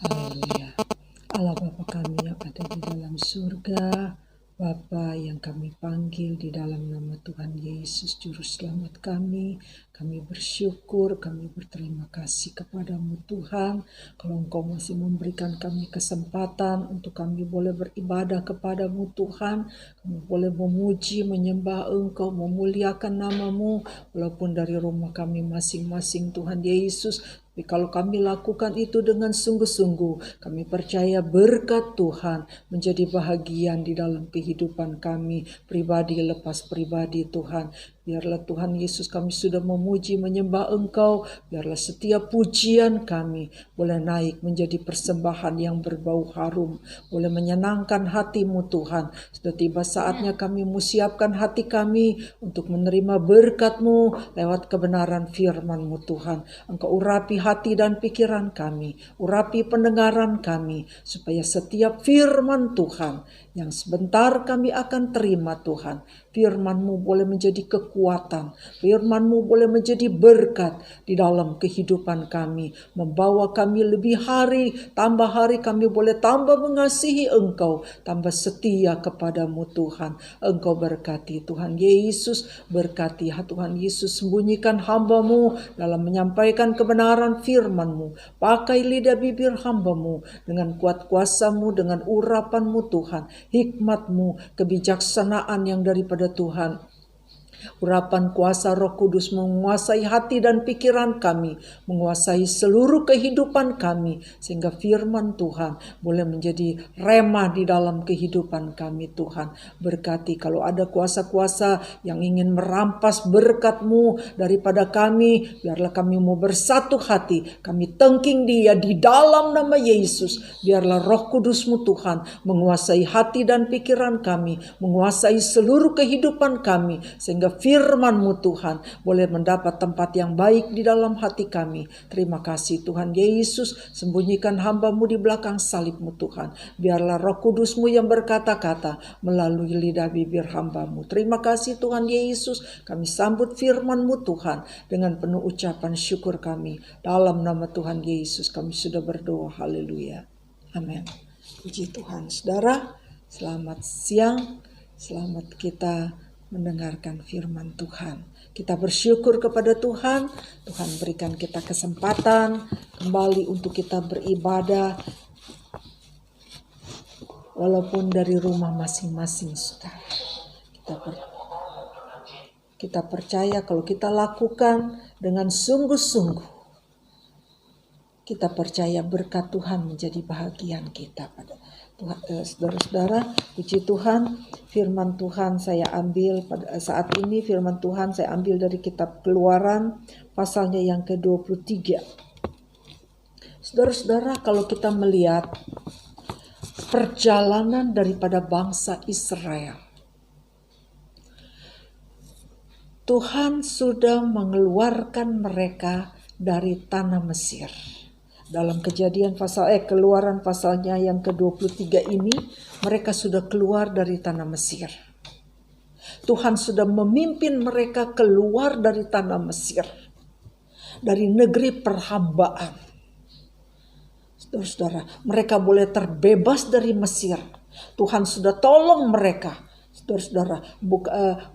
Haleluya. Allah Bapa kami yang ada di dalam surga, Bapa yang kami panggil di dalam nama Tuhan Yesus Juru Selamat kami bersyukur, kami berterima kasih kepadamu Tuhan, kalau Engkau masih memberikan kami kesempatan untuk kami boleh beribadah kepadamu Tuhan, kami boleh memuji, menyembah Engkau, memuliakan namamu, walaupun dari rumah kami masing-masing Tuhan Yesus. Tapi kalau kami lakukan itu dengan sungguh-sungguh, kami percaya berkat Tuhan menjadi bahagian di dalam kehidupan kami, pribadi lepas pribadi Tuhan. Biarlah Tuhan Yesus kami sudah memuji, menyembah Engkau, biarlah setiap pujian kami boleh naik menjadi persembahan yang berbau harum, boleh menyenangkan hatimu Tuhan. Sudah tiba saatnya kami siapkan hati kami untuk menerima berkat-Mu lewat kebenaran firman-Mu Tuhan. Engkau urapi hati dan pikiran kami, urapi pendengaran kami, supaya setiap firman Tuhan yang sebentar kami akan terima Tuhan, firman-Mu boleh menjadi kekuatan, firman-Mu boleh menjadi berkat di dalam kehidupan kami, membawa kami lebih hari, tambah hari kami boleh tambah mengasihi Engkau, tambah setia kepadamu Tuhan. Engkau berkati Tuhan Yesus, berkati Tuhan Yesus, sembunyikan hamba-Mu dalam menyampaikan kebenaran firman-Mu. Pakai lidah bibir hamba-Mu dengan kuat kuasa-Mu, dengan urapan-Mu Tuhan, hikmat-Mu, kebijaksanaan yang daripada Tuhan. Urapan kuasa Roh Kudus menguasai hati dan pikiran kami, menguasai seluruh kehidupan kami, sehingga firman Tuhan boleh menjadi rema di dalam kehidupan kami Tuhan. Berkati kalau ada kuasa-kuasa yang ingin merampas berkat-Mu daripada kami, biarlah kami mau bersatu hati, kami tengking dia di dalam nama Yesus. Biarlah Roh Kudus-Mu Tuhan menguasai hati dan pikiran kami, menguasai seluruh kehidupan kami, sehingga firman-Mu Tuhan boleh mendapat tempat yang baik di dalam hati kami. Terima kasih Tuhan Yesus, sembunyikan hamba-Mu di belakang salib-Mu Tuhan. Biarlah Roh Kudus-Mu yang berkata-kata melalui lidah bibir hamba-Mu. Terima kasih Tuhan Yesus, kami sambut firman-Mu Tuhan dengan penuh ucapan syukur kami. Dalam nama Tuhan Yesus kami sudah berdoa. Haleluya. Amin. Puji Tuhan. Saudara, selamat siang. Selamat kita mendengarkan firman Tuhan. Kita bersyukur kepada Tuhan. Tuhan berikan kita kesempatan kembali untuk kita beribadah walaupun dari rumah masing-masing, saudara. Kita percaya kalau kita lakukan dengan sungguh-sungguh, kita percaya berkat Tuhan menjadi bahagian kita pada saudara-saudara. Puji Tuhan, firman Tuhan saya ambil pada saat ini, firman Tuhan saya ambil dari kitab Keluaran pasalnya yang ke-23. Saudara-saudara, kalau kita melihat perjalanan daripada bangsa Israel, Tuhan sudah mengeluarkan mereka dari tanah Mesir. Dalam Keluaran pasalnya yang ke-23 ini, mereka sudah keluar dari tanah Mesir. Tuhan sudah memimpin mereka keluar dari tanah Mesir, dari negeri perhambaan. Saudara-saudara, mereka boleh terbebas dari Mesir. Tuhan sudah tolong mereka. Saudara-saudara,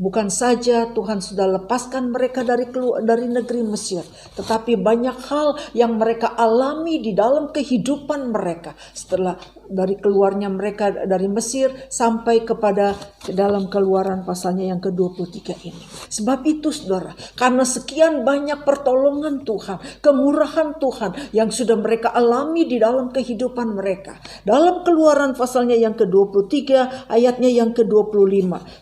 bukan saja Tuhan sudah lepaskan mereka dari negeri Mesir, tetapi banyak hal yang mereka alami di dalam kehidupan mereka setelah dari keluarnya mereka dari Mesir sampai kepada dalam Keluaran pasalnya yang ke-23 ini. Sebab itu saudara, karena sekian banyak pertolongan Tuhan, kemurahan Tuhan yang sudah mereka alami di dalam kehidupan mereka. Dalam Keluaran pasalnya yang ke-23 ayatnya yang ke-25,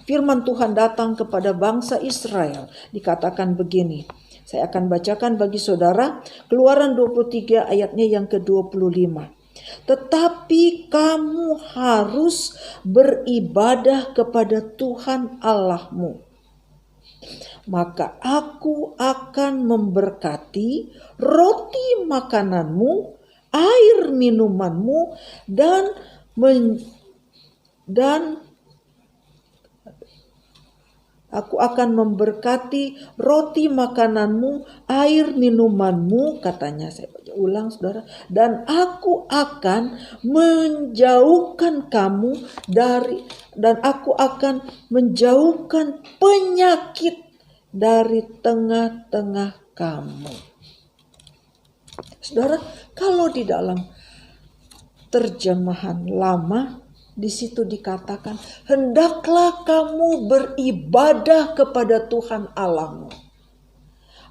firman Tuhan datang kepada bangsa Israel. Dikatakan begini, saya akan bacakan bagi saudara Keluaran 23 ayatnya yang ke-25. Tetapi kamu harus beribadah kepada Tuhan Allahmu. Maka aku akan memberkati roti makananmu, air minumanmu, dan Aku akan memberkati roti makananmu, air minumanmu, katanya. Saya baca ulang, saudara. Dan aku akan menjauhkan kamu menjauhkan penyakit dari tengah-tengah kamu. Saudara, kalau di dalam terjemahan lama, di situ dikatakan, hendaklah kamu beribadah kepada Tuhan Allahmu.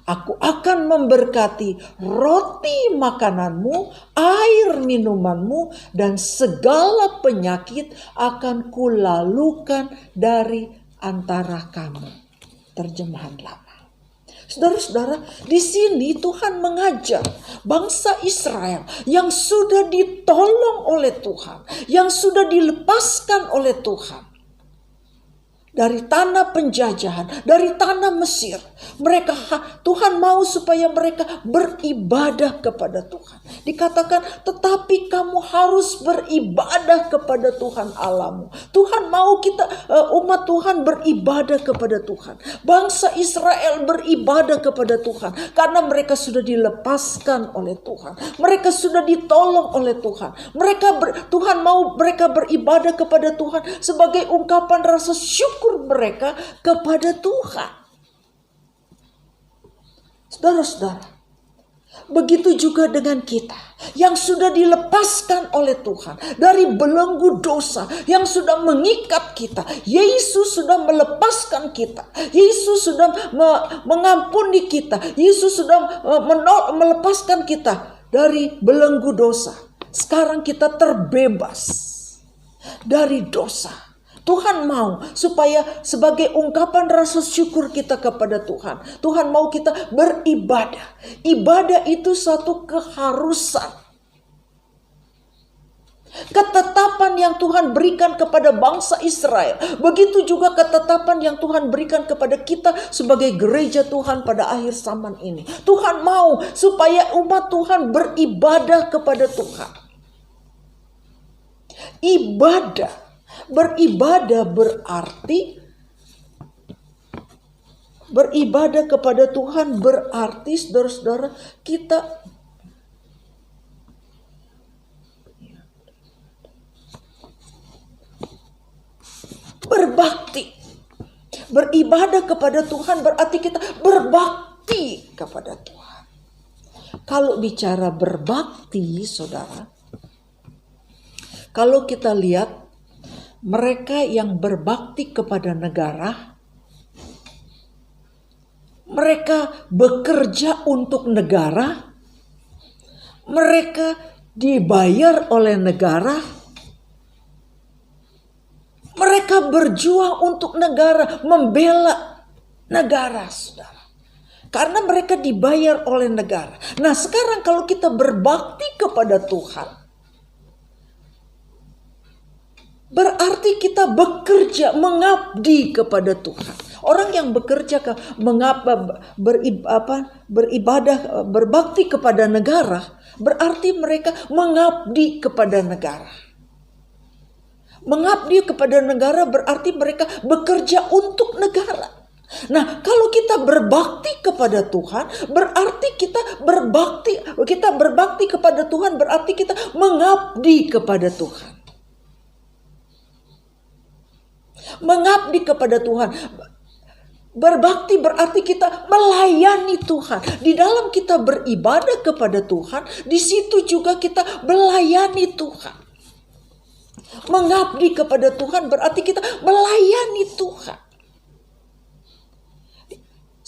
Aku akan memberkati roti makananmu, air minumanmu, dan segala penyakit akan kulalukan dari antara kamu. Terjemahan lama. Saudara-saudara, di sini Tuhan mengajar bangsa Israel yang sudah ditolong oleh Tuhan, yang sudah dilepaskan oleh Tuhan dari tanah penjajahan, dari tanah Mesir. Tuhan mau supaya mereka beribadah kepada Tuhan. Dikatakan, tetapi kamu harus beribadah kepada Tuhan Allahmu. Tuhan mau kita, umat Tuhan beribadah kepada Tuhan. Bangsa Israel beribadah kepada Tuhan. Karena mereka sudah dilepaskan oleh Tuhan. Mereka sudah ditolong oleh Tuhan. Tuhan mau mereka beribadah kepada Tuhan sebagai ungkapan rasa syukur mereka kepada Tuhan. Saudara-saudara, begitu juga dengan kita yang sudah dilepaskan oleh Tuhan dari belenggu dosa yang sudah mengikat kita. Yesus sudah melepaskan kita. Yesus sudah mengampuni kita. Yesus sudah melepaskan kita dari belenggu dosa. Sekarang kita terbebas dari dosa. Tuhan mau supaya sebagai ungkapan rasa syukur kita kepada Tuhan. Tuhan mau kita beribadah. Ibadah itu satu keharusan. Ketetapan yang Tuhan berikan kepada bangsa Israel. Begitu juga ketetapan yang Tuhan berikan kepada kita sebagai gereja Tuhan pada akhir zaman ini. Tuhan mau supaya umat Tuhan beribadah kepada Tuhan. Beribadah kepada Tuhan berarti, saudara-saudara, kita berbakti. Beribadah kepada Tuhan berarti kita berbakti kepada Tuhan. Kalau bicara berbakti, saudara, kalau kita lihat mereka yang berbakti kepada negara, mereka bekerja untuk negara, mereka dibayar oleh negara, mereka berjuang untuk negara, membela negara, saudara. Karena mereka dibayar oleh negara. Nah, sekarang kalau kita berbakti kepada Tuhan, berarti kita bekerja, mengabdi kepada Tuhan. Orang yang bekerja beribadah, berbakti kepada negara, berarti mereka mengabdi kepada negara. Mengabdi kepada negara berarti mereka bekerja untuk negara. Nah, kalau kita berbakti kepada Tuhan, berarti kita berbakti kepada Tuhan, berarti kita mengabdi kepada Tuhan. Mengabdi kepada Tuhan. Berbakti berarti kita melayani Tuhan. Di dalam kita beribadah kepada Tuhan, di situ juga kita melayani Tuhan. Mengabdi kepada Tuhan berarti kita melayani Tuhan.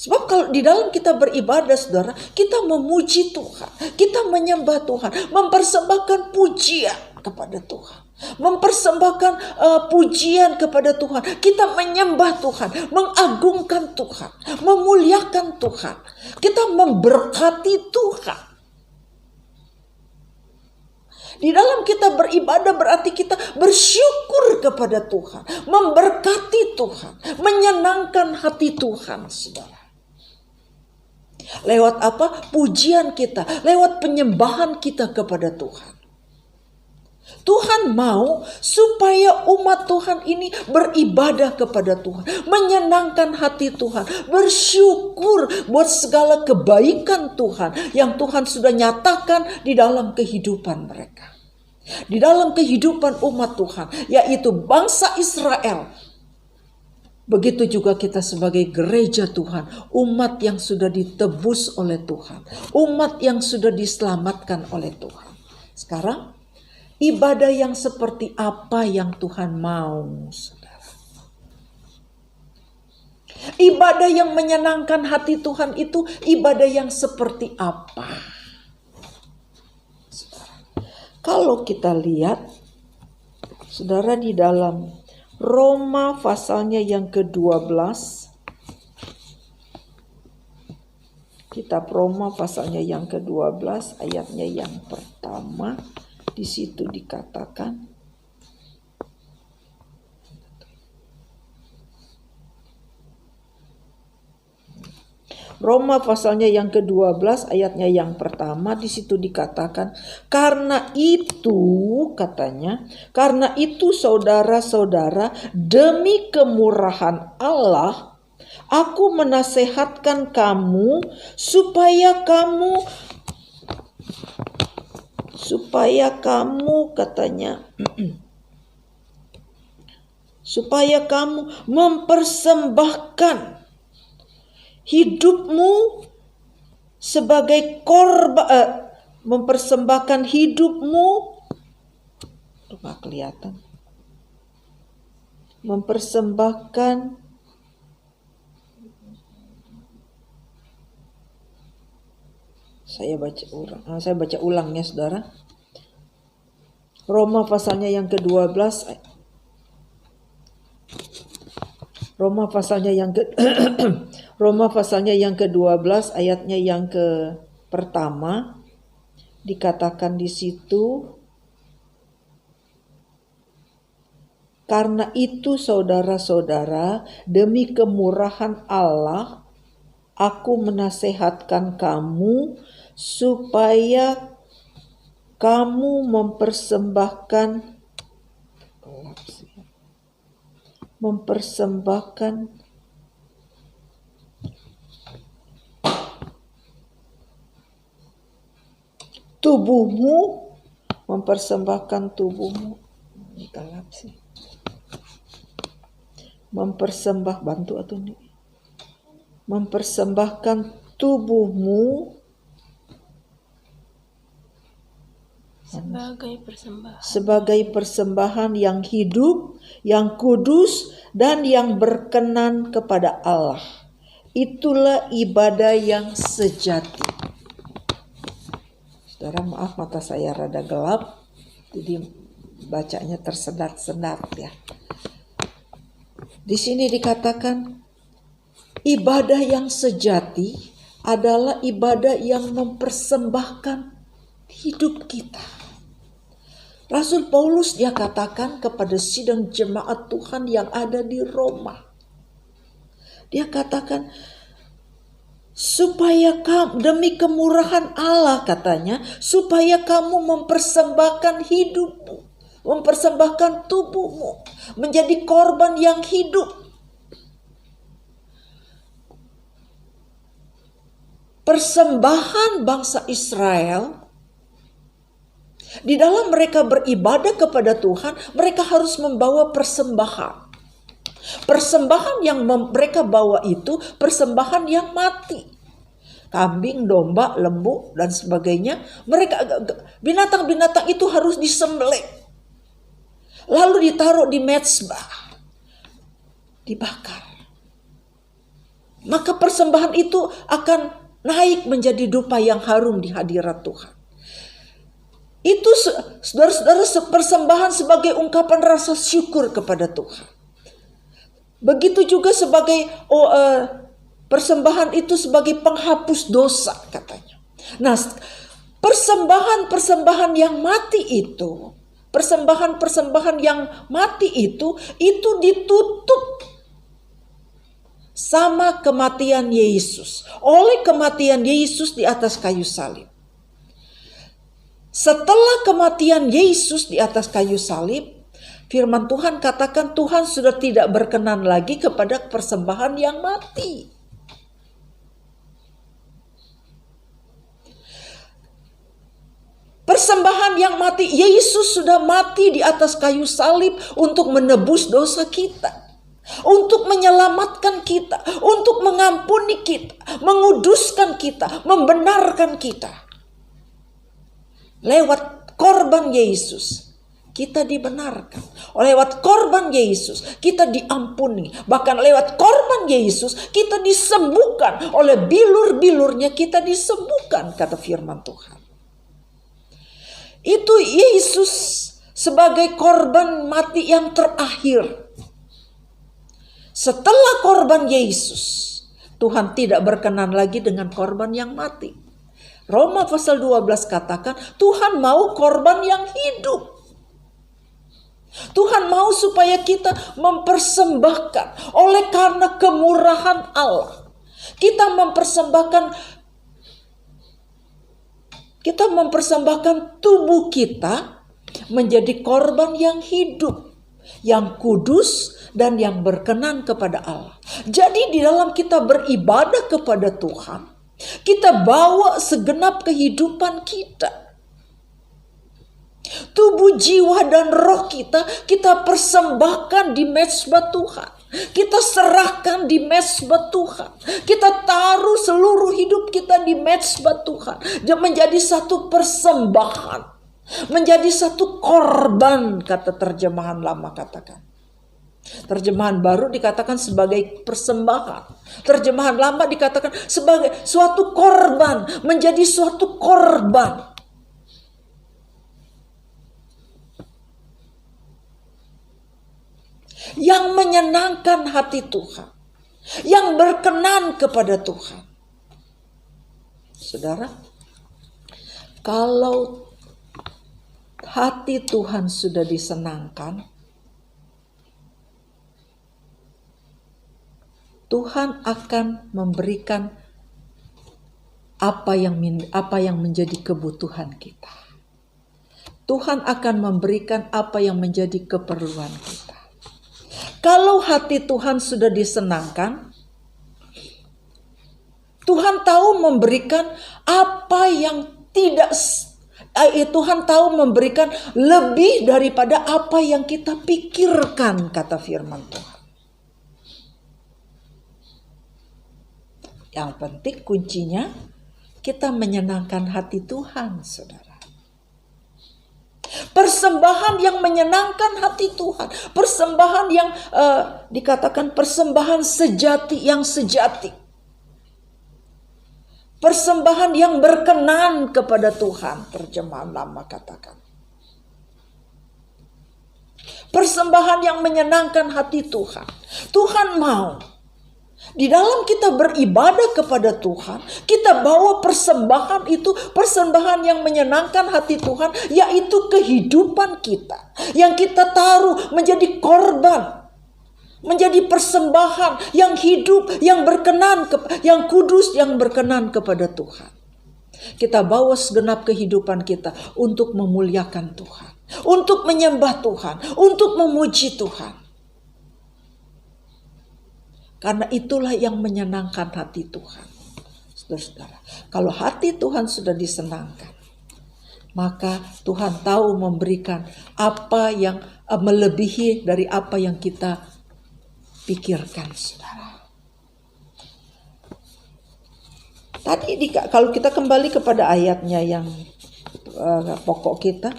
Sebab kalau di dalam kita beribadah, saudara, kita memuji Tuhan, kita menyembah Tuhan, mempersembahkan pujian kepada Tuhan, mempersembahkan pujian kepada Tuhan. Kita menyembah Tuhan, mengagungkan Tuhan, memuliakan Tuhan. Kita memberkati Tuhan. Di dalam kita beribadah berarti kita bersyukur kepada Tuhan, memberkati Tuhan, menyenangkan hati Tuhan, saudara. Lewat apa? Pujian kita, lewat penyembahan kita kepada Tuhan. Tuhan mau supaya umat Tuhan ini beribadah kepada Tuhan, menyenangkan hati Tuhan, bersyukur buat segala kebaikan Tuhan yang Tuhan sudah nyatakan di dalam kehidupan mereka. Di dalam kehidupan umat Tuhan, yaitu bangsa Israel. Begitu juga kita sebagai gereja Tuhan, umat yang sudah ditebus oleh Tuhan, umat yang sudah diselamatkan oleh Tuhan. Sekarang, ibadah yang seperti apa yang Tuhan mau, saudara? Ibadah yang menyenangkan hati Tuhan itu ibadah yang seperti apa? Saudara, kalau kita lihat, saudara, di dalam Roma pasalnya yang ke-12, kitab Roma pasalnya yang ke-12 ayatnya yang pertama. Di situ dikatakan, Roma pasalnya yang ke-12 ayatnya yang pertama, di situ dikatakan, karena itu katanya, karena itu saudara-saudara, demi kemurahan Allah, aku menasehatkan kamu supaya katanya supaya kamu mempersembahkan hidupmu sebagai korban, mempersembahkan hidupmu, nggak kelihatan, mempersembahkan saya baca ulang ya, saudara. Roma pasalnya yang ke-12, Roma pasalnya yang ke-12 ayatnya yang pertama dikatakan di situ, karena itu saudara-saudara, demi kemurahan Allah, aku menasehatkan kamu supaya kamu mempersembahkan tubuhmu, mempersembahkan tubuhmu sebagai persembahan yang hidup, yang kudus, dan yang berkenan kepada Allah. Itulah ibadah yang sejati. Saudara, maaf mata saya rada gelap, jadi bacanya tersendat-sendat ya. Di sini dikatakan ibadah yang sejati adalah ibadah yang mempersembahkan hidup kita. Rasul Paulus dia katakan kepada sidang jemaat Tuhan yang ada di Roma. Dia katakan, supaya kamu, demi kemurahan Allah katanya, supaya kamu mempersembahkan hidupmu, mempersembahkan tubuhmu menjadi korban yang hidup. Persembahan bangsa Israel, di dalam mereka beribadah kepada Tuhan, mereka harus membawa persembahan. Persembahan yang mereka bawa itu persembahan yang mati. Kambing, domba, lembu, dan sebagainya. Binatang-binatang itu harus disembelih. Lalu ditaruh di mezbah. Dibakar. Maka persembahan itu akan naik menjadi dupa yang harum di hadirat Tuhan. Itu saudara-saudara persembahan sebagai ungkapan rasa syukur kepada Tuhan. Begitu juga sebagai persembahan itu sebagai penghapus dosa katanya. Nah, persembahan yang mati itu, persembahan yang mati itu ditutup sama kematian Yesus. Oleh kematian Yesus di atas kayu salib. Setelah kematian Yesus di atas kayu salib, firman Tuhan katakan Tuhan sudah tidak berkenan lagi kepada persembahan yang mati. Persembahan yang mati, Yesus sudah mati di atas kayu salib untuk menebus dosa kita, untuk menyelamatkan kita, untuk mengampuni kita, menguduskan kita, membenarkan kita. Lewat korban Yesus kita dibenarkan. Lewat korban Yesus kita diampuni. Bahkan lewat korban Yesus kita disembuhkan. Oleh bilur-bilurnya kita disembuhkan, kata firman Tuhan. Itu Yesus sebagai korban mati yang terakhir. Setelah korban Yesus, Tuhan tidak berkenan lagi dengan korban yang mati. Roma pasal 12 katakan Tuhan mau korban yang hidup. Tuhan mau supaya kita mempersembahkan oleh karena kemurahan Allah. Kita mempersembahkan tubuh kita menjadi korban yang hidup, yang kudus dan yang berkenan kepada Allah. Jadi di dalam kita beribadah kepada Tuhan, kita bawa segenap kehidupan kita. Tubuh, jiwa, dan roh kita persembahkan di mezbah Tuhan. Kita serahkan di mezbah Tuhan. Kita taruh seluruh hidup kita di mezbah Tuhan. Dia menjadi satu persembahan. Menjadi satu korban, kata terjemahan lama katakan. Terjemahan baru dikatakan sebagai persembahan. Terjemahan lama dikatakan sebagai suatu korban. Menjadi suatu korban. Yang menyenangkan hati Tuhan. Yang berkenan kepada Tuhan. Saudara, kalau hati Tuhan sudah disenangkan, Tuhan akan memberikan apa yang menjadi kebutuhan kita. Tuhan akan memberikan apa yang menjadi keperluan kita. Kalau hati Tuhan sudah disenangkan, Tuhan tahu memberikan apa yang tidak, Tuhan tahu memberikan lebih daripada apa yang kita pikirkan, kata firman Tuhan. Yang penting kuncinya kita menyenangkan hati Tuhan, saudara. Persembahan yang menyenangkan hati Tuhan. Persembahan yang dikatakan persembahan yang sejati. Persembahan yang berkenan kepada Tuhan. Terjemahan lama katakan. Persembahan yang menyenangkan hati Tuhan. Tuhan mau. Di dalam kita beribadah kepada Tuhan, kita bawa persembahan itu, persembahan yang menyenangkan hati Tuhan, yaitu kehidupan kita. Yang kita taruh menjadi korban, menjadi persembahan yang hidup, yang berkenan, yang kudus, yang berkenan kepada Tuhan. Kita bawa segenap kehidupan kita untuk memuliakan Tuhan, untuk menyembah Tuhan, untuk memuji Tuhan. Karena itulah yang menyenangkan hati Tuhan. Saudara-saudara, kalau hati Tuhan sudah disenangkan, maka Tuhan tahu memberikan apa yang melebihi dari apa yang kita pikirkan, saudara. Tadi kalau kita kembali kepada ayatnya yang pokok kita,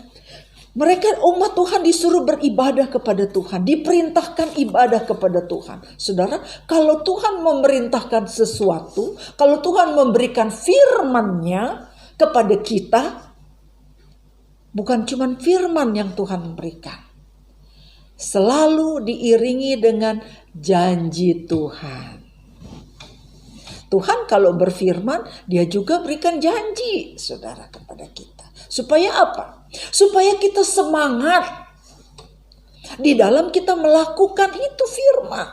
mereka umat Tuhan disuruh beribadah kepada Tuhan, diperintahkan ibadah kepada Tuhan. Saudara, kalau Tuhan memerintahkan sesuatu, kalau Tuhan memberikan firman-Nya kepada kita, bukan cuma firman yang Tuhan berikan, selalu diiringi dengan janji Tuhan. Tuhan kalau berfirman, Dia juga berikan janji, saudara, kepada kita. Supaya apa? Supaya kita semangat di dalam kita melakukan itu firman.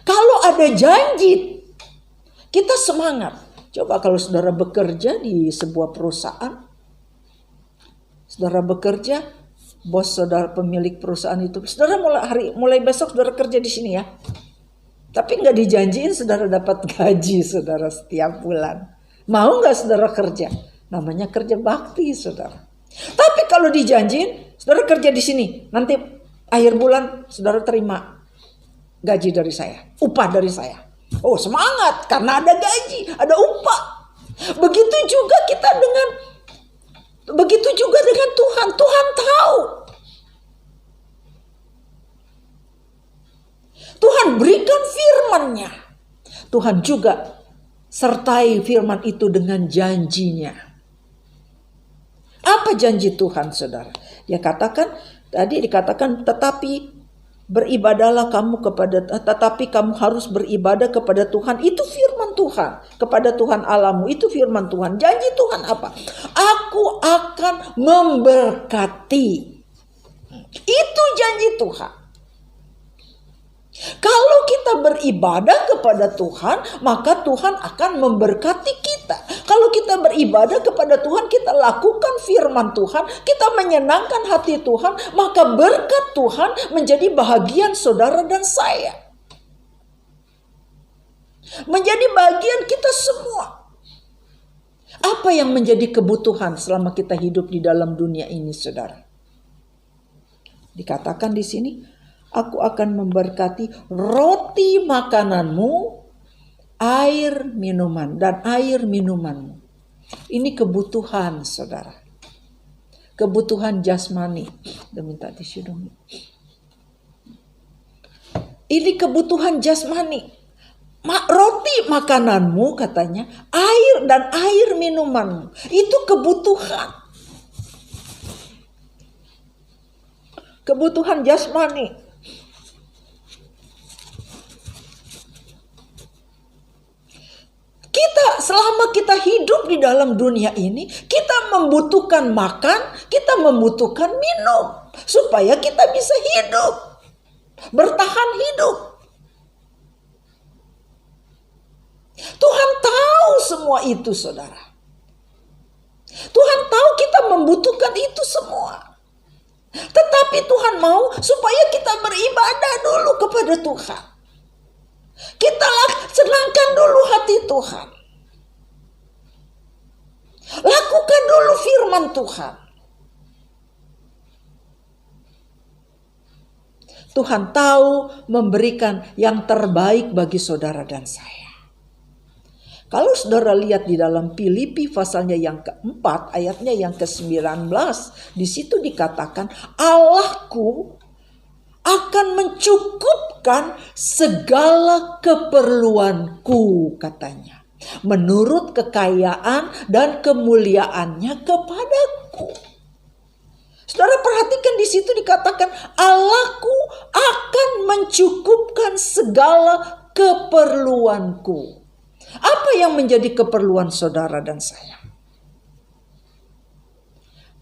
Kalau ada janji, kita semangat. Coba kalau saudara bekerja di sebuah perusahaan, saudara bekerja, bos saudara pemilik perusahaan itu, saudara mulai besok saudara kerja di sini ya. Tapi nggak dijanjiin saudara dapat gaji saudara setiap bulan. Mau nggak saudara kerja? Namanya kerja bakti saudara. Tapi kalau dijanjiin, saudara kerja di sini, nanti akhir bulan saudara terima gaji dari saya, upah dari saya. Oh semangat karena ada gaji, ada upah. Begitu juga dengan Tuhan. Tuhan tahu. Tuhan berikan firman-Nya. Tuhan juga sertai firman itu dengan janjinya. Apa janji Tuhan saudara? Tadi dikatakan tetapi kamu harus beribadah kepada Tuhan. Itu firman Tuhan. Kepada Tuhan Allahmu, itu firman Tuhan. Janji Tuhan apa? Aku akan memberkati. Itu janji Tuhan. Kalau kita beribadah kepada Tuhan, maka Tuhan akan memberkati kita. Kalau kita beribadah kepada Tuhan, kita lakukan firman Tuhan, kita menyenangkan hati Tuhan, maka berkat Tuhan menjadi bahagian saudara dan saya. Menjadi bagian kita semua. Apa yang menjadi kebutuhan selama kita hidup di dalam dunia ini, saudara? Dikatakan di sini, aku akan memberkati roti makananmu, air minuman, dan air minumanmu. Ini kebutuhan saudara. Kebutuhan jasmani. Udah minta tisu dong. Ini kebutuhan jasmani. Roti makananmu katanya, air dan air minumanmu. Itu kebutuhan. Kebutuhan jasmani. Selama kita hidup di dalam dunia ini, kita membutuhkan makan, kita membutuhkan minum, supaya kita bisa hidup, bertahan hidup. Tuhan tahu semua itu, saudara. Tuhan tahu kita membutuhkan itu semua. Tetapi Tuhan mau supaya kita beribadah dulu kepada Tuhan. Kita senangkan dulu hati Tuhan. Lakukan dulu firman Tuhan. Tuhan tahu memberikan yang terbaik bagi saudara dan saya. Kalau saudara lihat di dalam Filipi pasalnya yang keempat, ayatnya yang ke-19, di situ dikatakan, Allahku akan mencukupkan segala keperluanku, katanya, menurut kekayaan dan kemuliaannya kepadaku. Saudara perhatikan di situ dikatakan Allahku akan mencukupkan segala keperluanku. Apa yang menjadi keperluan saudara dan saya?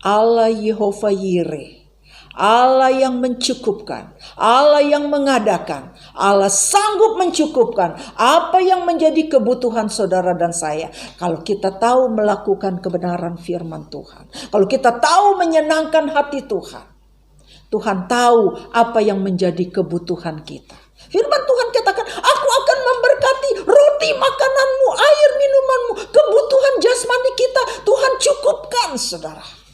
Allah Yehova Yireh. Allah yang mencukupkan, Allah yang mengadakan, Allah sanggup mencukupkan apa yang menjadi kebutuhan saudara dan saya. Kalau kita tahu melakukan kebenaran firman Tuhan, kalau kita tahu menyenangkan hati Tuhan, Tuhan tahu apa yang menjadi kebutuhan kita. Firman Tuhan katakan, aku akan memberkati roti makananmu, air minumanmu, kebutuhan jasmani kita Tuhan cukupkan, saudara.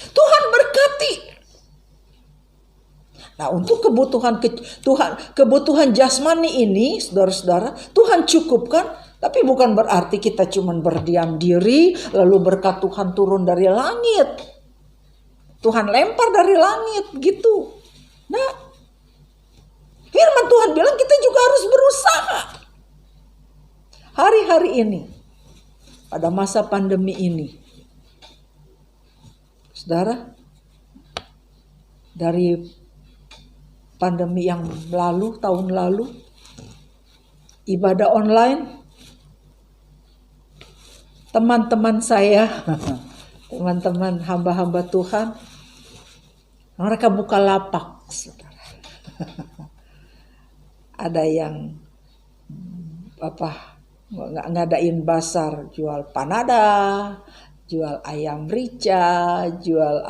Tuhan berkati. Nah, untuk kebutuhan jasmani ini, saudara-saudara, Tuhan cukupkan, tapi bukan berarti kita cuma berdiam diri, lalu berkat Tuhan turun dari langit. Tuhan lempar dari langit, gitu. Nah, firman Tuhan bilang kita juga harus berusaha. Hari-hari ini, pada masa pandemi ini, saudara, dari pandemi yang lalu, tahun lalu, ibadah online, teman-teman saya, teman-teman hamba-hamba Tuhan, mereka buka lapak, saudara. Ada yang ngadain basar, jual panada, jual ayam rica, jual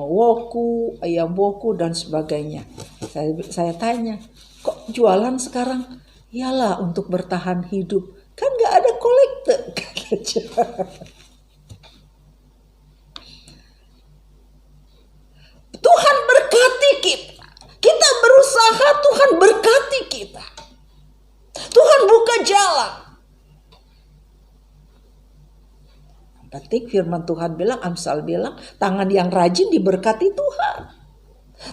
woku, ayam woku dan sebagainya. Saya tanya, kok jualan sekarang? Iyalah untuk bertahan hidup, kan nggak ada kolekte. Tuhan berkati kita. Kita berusaha, Tuhan berkati kita. Tuhan buka jalan. Penting firman Tuhan bilang, Amsal bilang, tangan yang rajin diberkati Tuhan.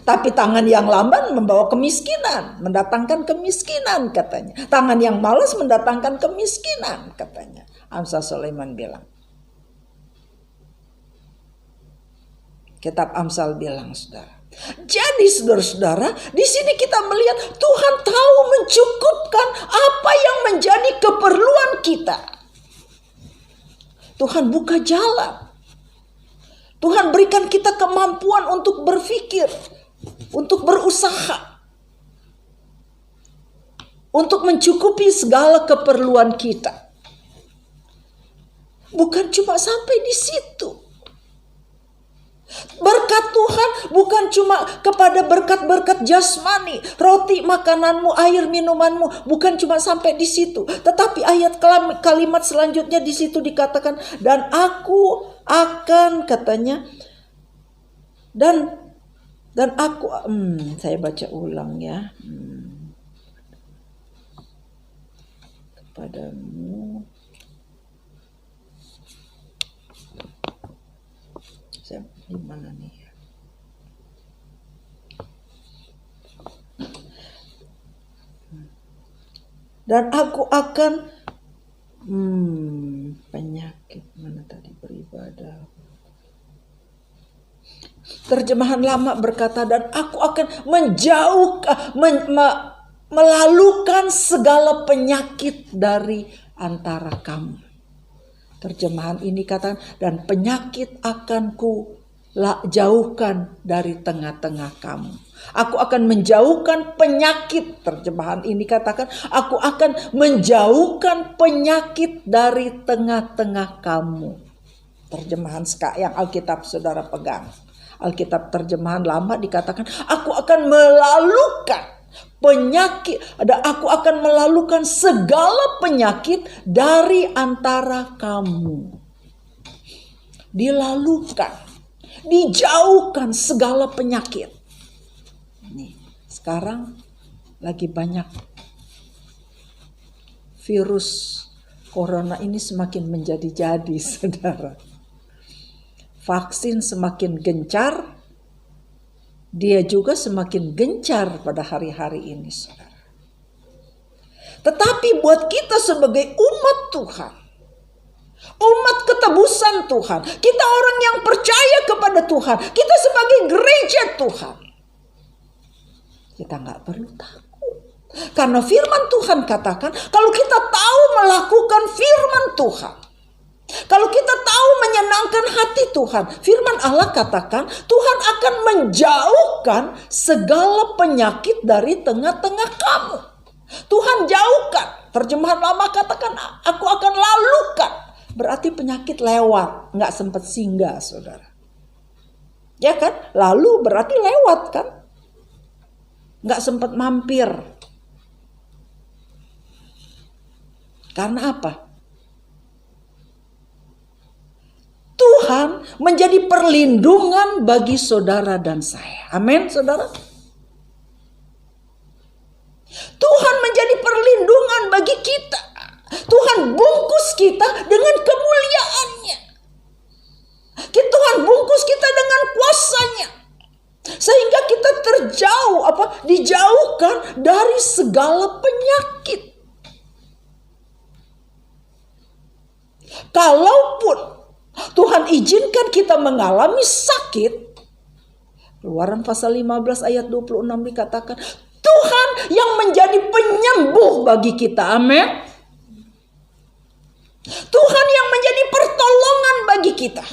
Tapi tangan yang lamban membawa kemiskinan, mendatangkan kemiskinan katanya. Tangan yang malas mendatangkan kemiskinan katanya. Amsal Sulaiman bilang. Kitab Amsal bilang, saudara. Jadi saudara-saudara, di sini kita melihat Tuhan tahu mencukupkan apa yang menjadi keperluan kita. Tuhan buka jalan. Tuhan berikan kita kemampuan untuk berpikir, untuk berusaha, untuk mencukupi segala keperluan kita. Bukan cuma sampai di situ. Berkat Tuhan bukan cuma kepada berkat-berkat jasmani, roti makananmu, air minumanmu, bukan cuma sampai di situ. Tetapi ayat kalimat selanjutnya di situ dikatakan, dan aku akan katanya, dan aku, saya baca ulang ya, kepadamu. Saya di mana nih? Dan aku akan penyakit mana tadi beribadah. Terjemahan lama berkata, dan aku akan melalukan segala penyakit dari antara kamu. Terjemahan ini katakan, dan penyakit akan ku jauhkan dari tengah-tengah kamu. Aku akan menjauhkan penyakit. Terjemahan ini katakan, aku akan menjauhkan penyakit dari tengah-tengah kamu. Terjemahan yang Alkitab saudara pegang. Alkitab terjemahan lama dikatakan, aku akan melalukan penyakit, aku akan melalukan segala penyakit dari antara kamu. Dilalukan, dijauhkan segala penyakit. Nih, sekarang lagi banyak virus corona ini semakin menjadi-jadi, saudara. Vaksin semakin gencar, dia juga semakin gencar pada hari-hari ini, saudara. Tetapi buat kita sebagai umat Tuhan, umat ketebusan Tuhan, kita orang yang percaya kepada Tuhan, kita sebagai gereja Tuhan, kita nggak perlu takut. Karena firman Tuhan katakan, kalau kita tahu melakukan firman Tuhan, kalau kita tahu menyenangkan hati Tuhan, firman Allah katakan Tuhan akan menjauhkan segala penyakit dari tengah-tengah kamu. Tuhan jauhkan. Terjemahan lama katakan, aku akan lalukan. Berarti penyakit lewat, nggak sempat singgah, saudara. Ya kan? Lalu berarti lewat kan? Nggak sempat mampir. Karena apa? Tuhan menjadi perlindungan bagi saudara dan saya. Amin, saudara. Tuhan menjadi perlindungan bagi kita. Tuhan bungkus kita dengan kemuliaannya. Tuhan bungkus kita dengan kuasanya. Sehingga kita dijauhkan dari segala penyakit. Kalaupun Tuhan izinkan kita mengalami sakit, Keluaran pasal 15 ayat 26 dikatakan, Tuhan yang menjadi penyembuh bagi kita. Amin. Tuhan yang menjadi pertolongan bagi kita.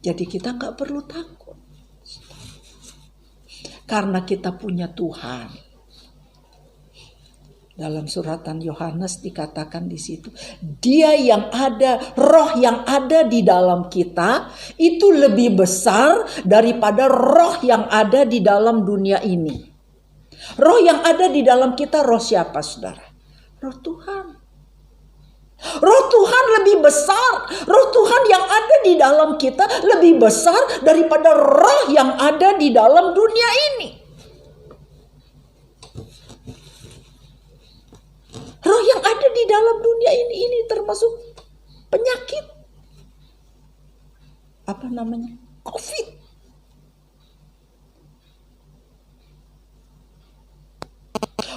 Jadi kita gak perlu takut. Karena kita punya Tuhan. Dalam suratan Yohanes dikatakan di situ, Dia yang ada, roh yang ada di dalam kita itu lebih besar daripada roh yang ada di dalam dunia ini. Roh yang ada di dalam kita, roh siapa, saudara? Roh Tuhan. Roh Tuhan lebih besar. Roh Tuhan yang ada di dalam kita lebih besar daripada roh yang ada di dalam dunia ini. Roh yang ada di dalam dunia ini termasuk penyakit. Apa namanya? COVID.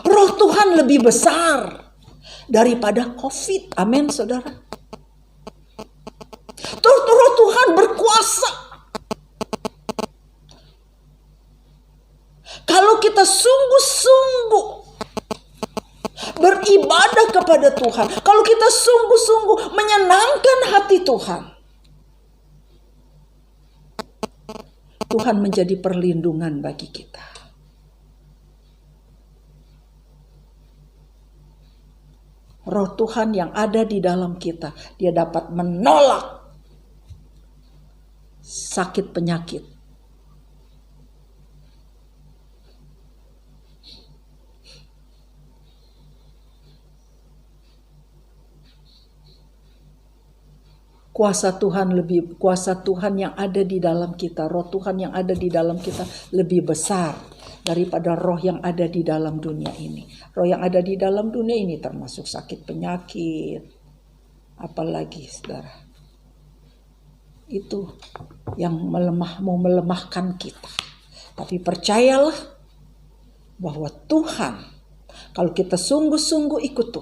Roh Tuhan lebih besar daripada COVID. Amin, saudara. Roh Tuhan berkuasa. Kalau kita sungguh-sungguh beribadah kepada Tuhan, kalau kita sungguh-sungguh menyenangkan hati Tuhan, Tuhan menjadi perlindungan bagi kita. Roh Tuhan yang ada di dalam kita, Dia dapat menolak sakit penyakit. Kuasa Tuhan yang ada di dalam kita, roh Tuhan yang ada di dalam kita lebih besar daripada roh yang ada di dalam dunia ini. Roh yang ada di dalam dunia ini termasuk sakit penyakit, apalagi, saudara. Itu yang mau melemahkan kita. Tapi percayalah bahwa Tuhan, kalau kita sungguh-sungguh ikut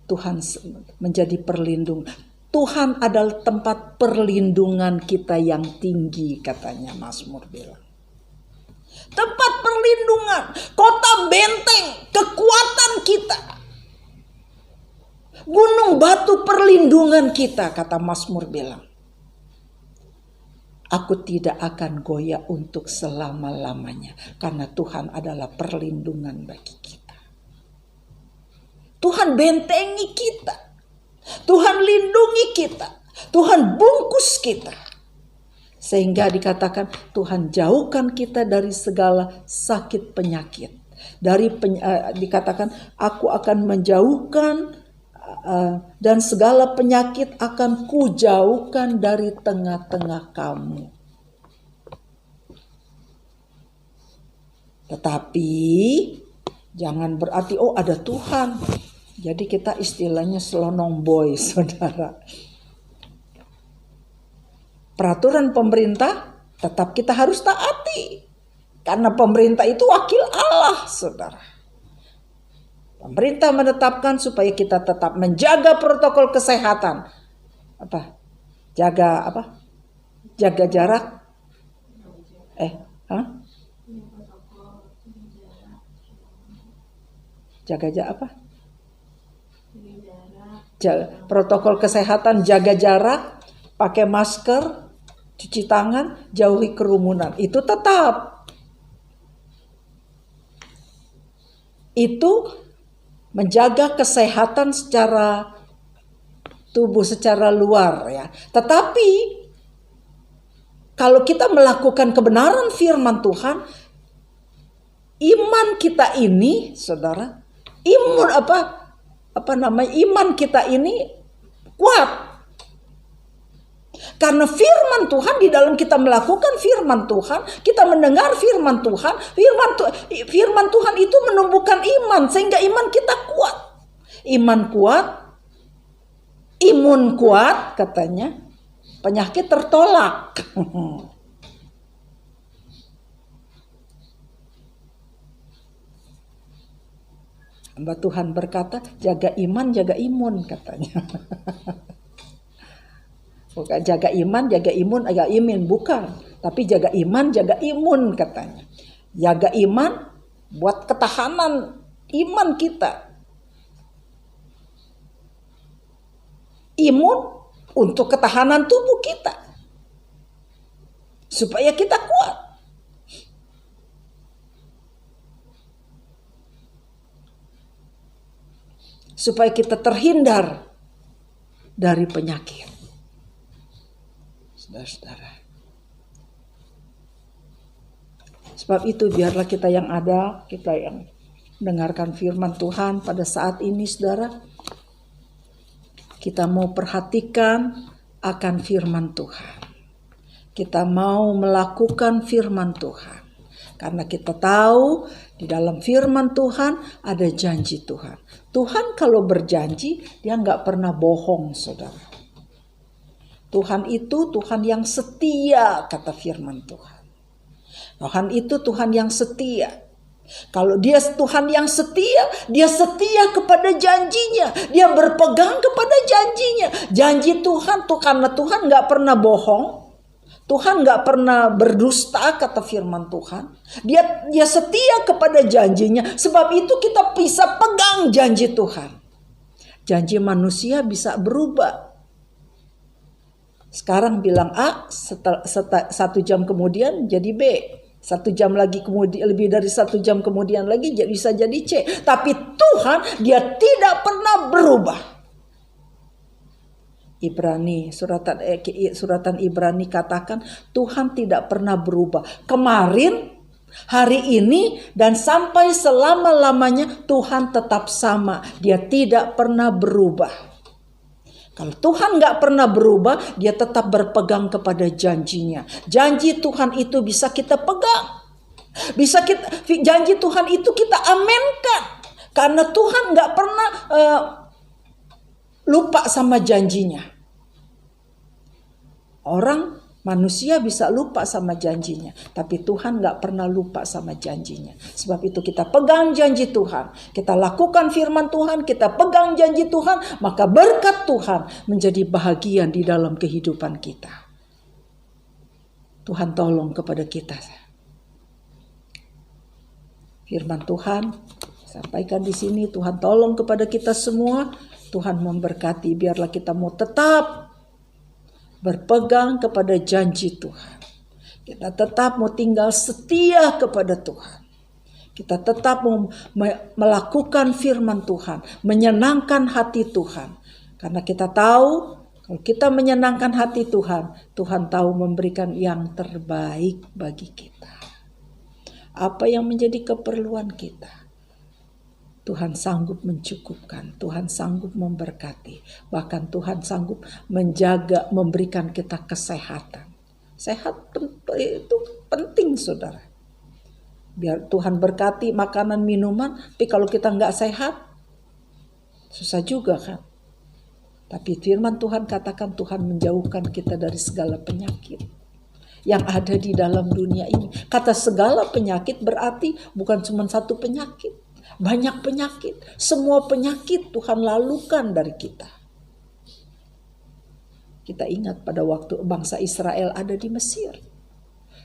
Tuhan menjadi perlindungan. Tuhan adalah tempat perlindungan kita yang tinggi, katanya Mazmur bilang. Tempat perlindungan, kota benteng, kekuatan kita. Gunung batu perlindungan kita, kata Mazmur bilang. Aku tidak akan goyah untuk selama-lamanya, karena Tuhan adalah perlindungan bagi kita. Tuhan bentengi kita. Tuhan lindungi kita. Tuhan bungkus kita. Sehingga dikatakan Tuhan jauhkan kita dari segala sakit penyakit. Dikatakan aku akan menjauhkan dan segala penyakit akan kujauhkan dari tengah-tengah kamu. Tetapi jangan berarti ada Tuhan. Jadi kita istilahnya selonong boy, saudara. Peraturan pemerintah tetap kita harus taati. Karena pemerintah itu wakil Allah, saudara. Pemerintah menetapkan supaya kita tetap menjaga protokol kesehatan. Jaga jarak. Jaga jarak protokol kesehatan, jaga jarak, pakai masker, cuci tangan, jauhi kerumunan. Itu tetap. Itu menjaga kesehatan secara tubuh, secara luar ya. Tetapi kalau kita melakukan kebenaran firman Tuhan, iman kita ini, saudara, iman kita ini kuat. Karena firman Tuhan, di dalam kita melakukan firman Tuhan, kita mendengar firman Tuhan, firman Tuhan itu menumbuhkan iman sehingga iman kita kuat. Iman kuat, imun kuat, katanya, penyakit tertolak. Hamba Tuhan berkata, jaga iman, jaga imun, katanya. Bukan jaga iman, jaga imun, jaga imun, bukan. Tapi jaga iman, jaga imun, katanya. Jaga iman buat ketahanan iman kita. Imun untuk ketahanan tubuh kita, supaya kita kuat. Supaya kita terhindar dari penyakit. Saudara-saudara. Sebab itu biarlah kita yang ada, kita yang mendengarkan firman Tuhan pada saat ini, saudara, kita mau perhatikan akan firman Tuhan. Kita mau melakukan firman Tuhan. Karena kita tahu di dalam firman Tuhan ada janji Tuhan. Tuhan kalau berjanji, dia nggak pernah bohong, saudara. Tuhan itu Tuhan yang setia, kata firman Tuhan. Tuhan itu Tuhan yang setia. Kalau dia Tuhan yang setia, dia setia kepada janjinya. Dia berpegang kepada janjinya. Janji Tuhan, karena Tuhan nggak pernah bohong. Tuhan gak pernah berdusta, kata firman Tuhan. Dia setia kepada janjinya. Sebab itu kita bisa pegang janji Tuhan. Janji manusia bisa berubah. Sekarang bilang A, 1 jam kemudian jadi B. 1 jam lagi kemudian, lebih dari 1 jam kemudian lagi bisa jadi C. Tapi Tuhan, dia tidak pernah berubah. Suratan Ibrani katakan Tuhan tidak pernah berubah. Kemarin, hari ini, dan sampai selama-lamanya Tuhan tetap sama. Dia tidak pernah berubah. Kalau Tuhan gak pernah berubah, dia tetap berpegang kepada janjinya. Janji Tuhan itu bisa kita pegang. Janji Tuhan itu kita amenkan. Karena Tuhan gak pernah lupa sama janjinya. Orang manusia bisa lupa sama janjinya, tapi Tuhan gak pernah lupa sama janjinya. Sebab itu kita pegang janji Tuhan, kita lakukan firman Tuhan, kita pegang janji Tuhan, maka berkat Tuhan menjadi bahagian di dalam kehidupan kita. Tuhan tolong kepada kita. Firman Tuhan sampaikan di sini, Tuhan tolong kepada kita semua. Tuhan memberkati, biarlah kita mau tetap berpegang kepada janji Tuhan. Kita tetap mau tinggal setia kepada Tuhan. Kita tetap mau melakukan firman Tuhan, menyenangkan hati Tuhan. Karena kita tahu kalau kita menyenangkan hati Tuhan, Tuhan tahu memberikan yang terbaik bagi kita. Apa yang menjadi keperluan kita, Tuhan sanggup mencukupkan, Tuhan sanggup memberkati. Bahkan Tuhan sanggup menjaga, memberikan kita kesehatan. Sehat itu penting, saudara. Biar Tuhan berkati makanan, minuman, tapi kalau kita nggak sehat, susah juga kan. Tapi firman Tuhan katakan Tuhan menjauhkan kita dari segala penyakit yang ada di dalam dunia ini. Kata segala penyakit berarti bukan cuma satu penyakit. Banyak penyakit. Semua penyakit Tuhan lalukan dari kita. Kita ingat pada waktu bangsa Israel ada di Mesir.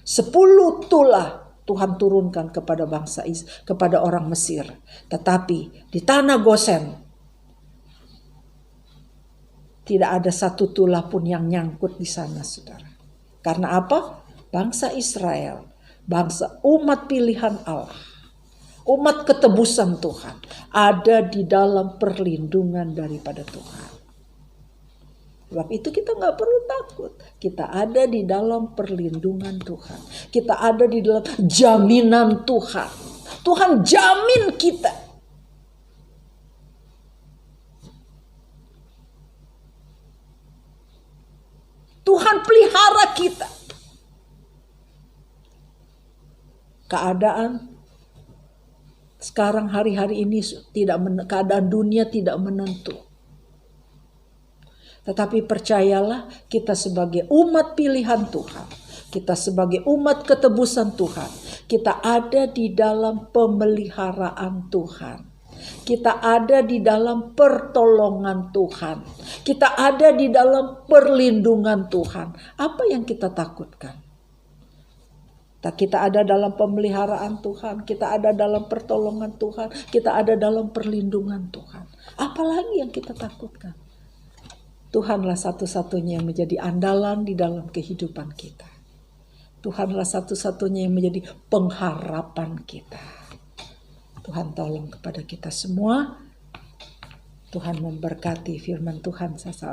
10 tulah Tuhan turunkan kepada orang Mesir. Tetapi di tanah Gosen tidak ada 1 tulah pun yang nyangkut di sana, saudara. Karena apa? Bangsa Israel, bangsa umat pilihan Allah, umat ketebusan Tuhan, ada di dalam perlindungan daripada Tuhan. Sebab itu kita gak perlu takut. Kita ada di dalam perlindungan Tuhan. Kita ada di dalam jaminan Tuhan. Tuhan jamin kita. Tuhan pelihara kita. Keadaan sekarang hari-hari ini keadaan dunia tidak menentu. Tetapi percayalah, kita sebagai umat pilihan Tuhan, kita sebagai umat ketebusan Tuhan, kita ada di dalam pemeliharaan Tuhan. Kita ada di dalam pertolongan Tuhan. Kita ada di dalam perlindungan Tuhan. Apa yang kita takutkan? Kita ada dalam pemeliharaan Tuhan, kita ada dalam pertolongan Tuhan, kita ada dalam perlindungan Tuhan. Apalagi yang kita takutkan? Tuhanlah satu-satunya yang menjadi andalan di dalam kehidupan kita. Tuhanlah satu-satunya yang menjadi pengharapan kita. Tuhan tolong kepada kita semua. Tuhan memberkati firman Tuhan saya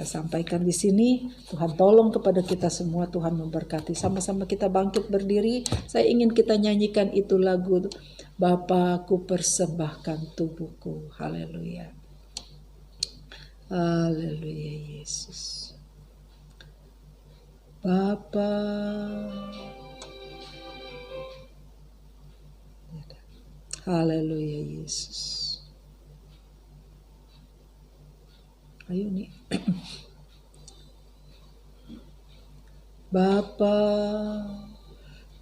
sampaikan di sini. Tuhan tolong kepada kita semua. Tuhan memberkati. Sama-sama kita bangkit berdiri. Saya ingin kita nyanyikan itu lagu Bapa, ku persembahkan tubuhku. Haleluya. Haleluya Yesus. Bapa. Haleluya Yesus. Ayo nih. Bapa,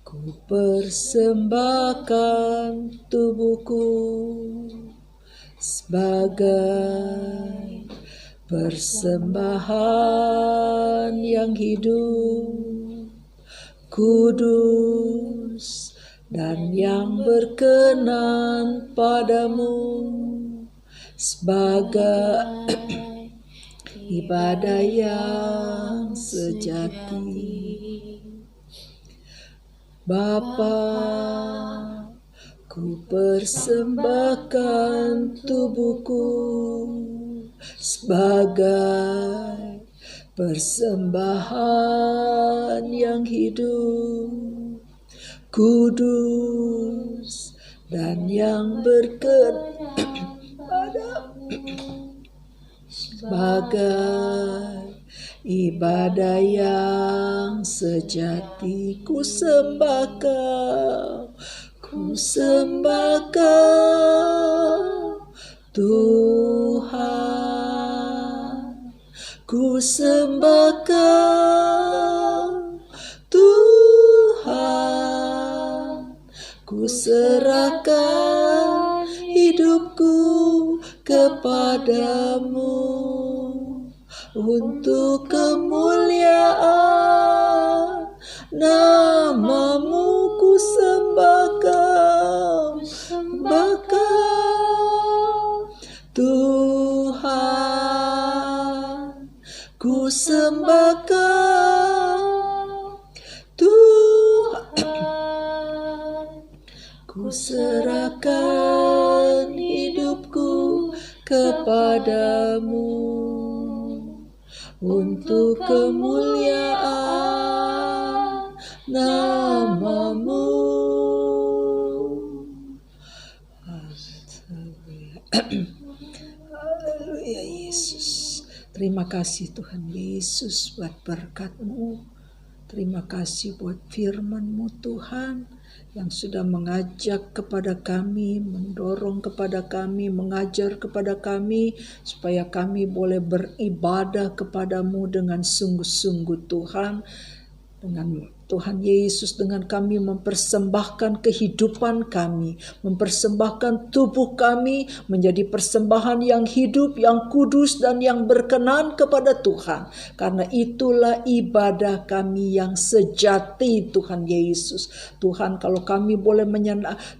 ku persembahkan tubuhku sebagai persembahan yang hidup, kudus, dan yang berkenan padamu, sebagai ibadah yang sejati. Bapa, ku persembahkan tubuhku sebagai persembahan yang hidup, kudus, dan yang berkenan padamu, sebagai ibadah yang sejati. Ku sembah Kau, ku sembah Kau Tuhan, ku sembah Kau Tuhan, ku serahkan hidupku kepadamu untuk kemuliaan namamu. Ku sembah Kau, sembah Kau Tuhan, ku sembah Kau Tuhan, ku serahkan hidupku kepadamu untuk kemuliaan namamu. Haleluya Yesus. Terima kasih Tuhan Yesus buat berkat-Mu. Terima kasih buat firman-Mu Tuhan, yang sudah mengajak kepada kami, mendorong kepada kami, mengajar kepada kami, supaya kami boleh beribadah kepadamu dengan sungguh-sungguh Tuhan. Dengan Tuhan Yesus, dengan kami mempersembahkan kehidupan kami, mempersembahkan tubuh kami menjadi persembahan yang hidup, yang kudus, dan yang berkenan kepada Tuhan. Karena itulah ibadah kami yang sejati Tuhan Yesus. Tuhan, kalau kami boleh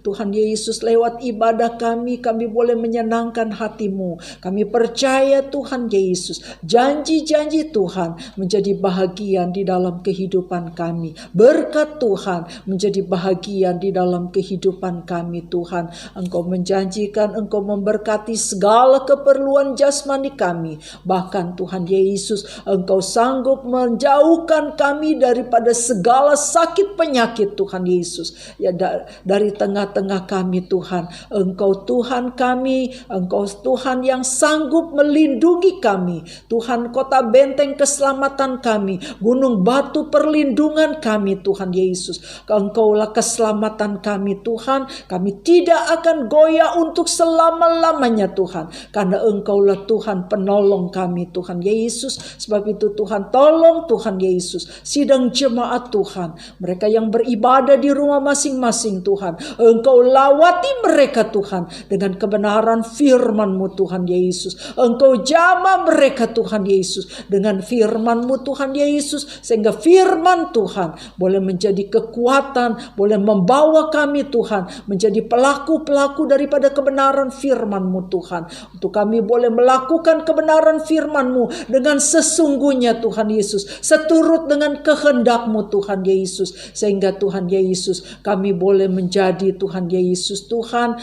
Tuhan Yesus, lewat ibadah kami boleh menyenangkan hati-Mu. Kami percaya Tuhan Yesus, janji-janji Tuhan menjadi bahagian di dalam kehidupan kami. Berkat Tuhan menjadi bahagian di dalam kehidupan kami Tuhan. Engkau menjanjikan Engkau memberkati segala keperluan jasmani kami. Bahkan Tuhan Yesus, Engkau sanggup menjauhkan kami daripada segala sakit penyakit Tuhan Yesus. Ya, dari tengah-tengah kami Tuhan. Engkau Tuhan kami, Engkau Tuhan yang sanggup melindungi kami. Tuhan, kota benteng keselamatan kami, gunung batu perlindungan kami Tuhan Yesus. Engkaulah keselamatan kami Tuhan. Kami tidak akan goyah untuk selama-lamanya Tuhan, karena Engkaulah Tuhan penolong kami Tuhan Yesus. Sebab itu Tuhan, tolong Tuhan Yesus sidang jemaat Tuhan, mereka yang beribadah di rumah masing-masing Tuhan, Engkau lawati mereka Tuhan dengan kebenaran firman-Mu Tuhan Yesus. Engkau jamah mereka Tuhan Yesus dengan firman-Mu Tuhan Yesus, sehingga firman Tuhan boleh menjadi kekuatan, boleh membawa kami Tuhan menjadi pelaku-pelaku daripada kebenaran firman-Mu Tuhan. Untuk kami boleh melakukan kebenaran firman-Mu dengan sesungguhnya Tuhan Yesus, seturut dengan kehendak-Mu Tuhan Yesus, sehingga Tuhan Yesus kami boleh menjadi Tuhan Yesus Tuhan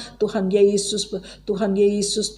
Yesus, Tuhan Yesus,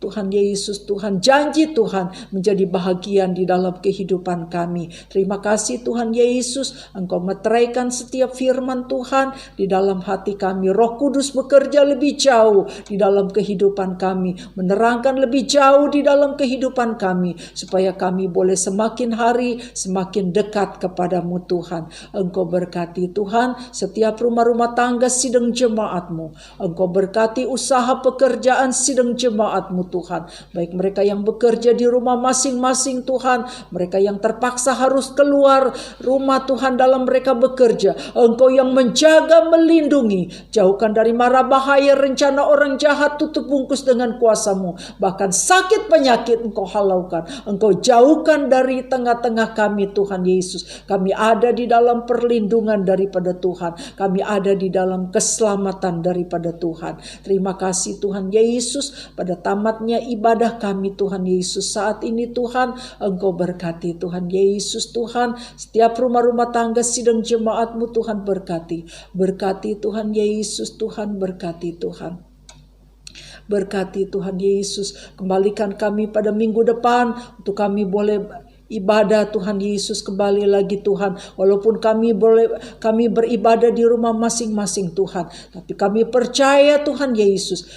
Tuhan Yesus, Tuhan janji Tuhan menjadi bahagian di dalam kehidupan kami. Terima kasih Tuhan Yesus, Engkau meteraikan setiap firman Tuhan di dalam hati kami. Roh Kudus bekerja lebih jauh di dalam kehidupan kami, menerangkan lebih jauh di dalam kehidupan kami, supaya kami boleh semakin hari semakin dekat kepadamu Tuhan. Engkau berkati Tuhan setiap rumah-rumah tangga sidang jemaat-Mu. Engkau berkati usaha pekerjaan sidang jemaat-Mu Tuhan, baik mereka yang bekerja di rumah masing-masing Tuhan, mereka yang terpaksa harus keluar rumah Tuhan dalam mereka bekerja. Engkau yang menjaga, melindungi, jauhkan dari mara bahaya rencana orang jahat, tutup bungkus dengan kuasa-Mu. Bahkan sakit penyakit Engkau halaukan, Engkau jauhkan dari tengah-tengah kami Tuhan Yesus. Kami ada di dalam perlindungan daripada Tuhan, kami ada di dalam keselamatan daripada Tuhan. Terima kasih Tuhan Yesus, pada tamatnya ibadah kami Tuhan Yesus saat ini Tuhan, Engkau berkati Tuhan Yesus Tuhan, setiap rumah-rumah tangga sidang jemaat-Mu Tuhan berkati. Berkati Tuhan Yesus Tuhan, berkati Tuhan. Berkati Tuhan Yesus, kembalikan kami pada minggu depan untuk kami boleh ibadah Tuhan Yesus kembali lagi Tuhan. Walaupun kami beribadah di rumah masing-masing Tuhan, tapi kami percaya Tuhan Yesus,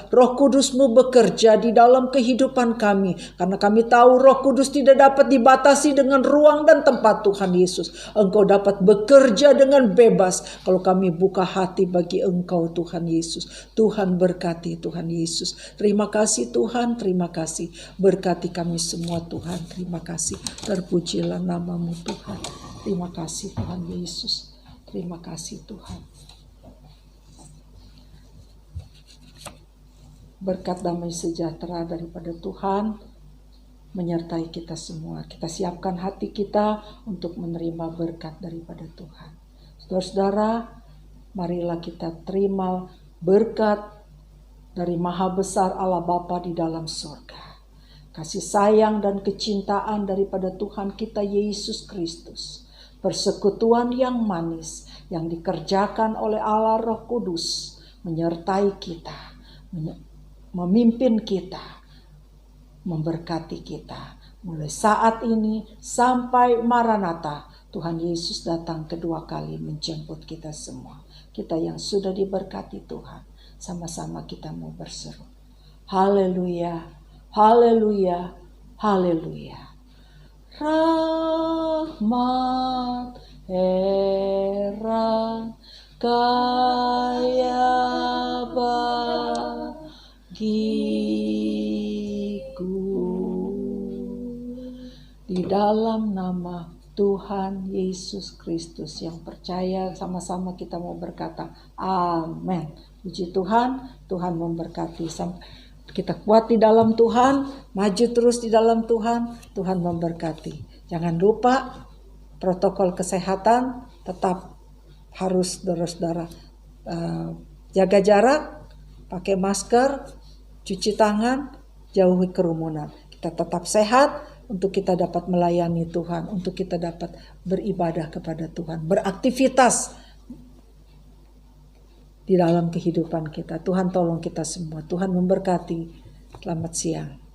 Roh Kudus-Mu bekerja di dalam kehidupan kami, karena kami tahu Roh Kudus tidak dapat dibatasi dengan ruang dan tempat Tuhan Yesus. Engkau dapat bekerja dengan bebas kalau kami buka hati bagi Engkau Tuhan Yesus. Tuhan berkati Tuhan Yesus. Terima kasih Tuhan, terima kasih. Berkati kami semua Tuhan. Terima kasih, terpujilah nama-Mu Tuhan. Terima kasih Tuhan Yesus. Terima kasih Tuhan. Berkat damai sejahtera daripada Tuhan menyertai kita semua. Kita siapkan hati kita untuk menerima berkat daripada Tuhan. Saudara-saudara, marilah kita terima berkat dari Maha Besar Allah Bapa di dalam surga. Kasih sayang dan kecintaan daripada Tuhan kita Yesus Kristus, persekutuan yang manis yang dikerjakan oleh Allah Roh Kudus menyertai kita, memimpin kita, memberkati kita mulai saat ini sampai Maranatha. Tuhan Yesus datang kedua kali menjemput kita semua. Kita yang sudah diberkati Tuhan, sama-sama kita mau berseru, haleluya, haleluya, haleluya. Rahmat heran kaya bagiku di dalam nama Tuhan Yesus Kristus. Yang percaya sama-sama kita mau berkata amin. Puji Tuhan, Tuhan memberkati. Kita kuat di dalam Tuhan, maju terus di dalam Tuhan, Tuhan memberkati. Jangan lupa protokol kesehatan tetap harus, saudara-saudara, jaga jarak, pakai masker, cuci tangan, jauhi kerumunan. Kita tetap sehat untuk kita dapat melayani Tuhan, untuk kita dapat beribadah kepada Tuhan, beraktivitas di dalam kehidupan kita. Tuhan tolong kita semua. Tuhan memberkati. Selamat siang.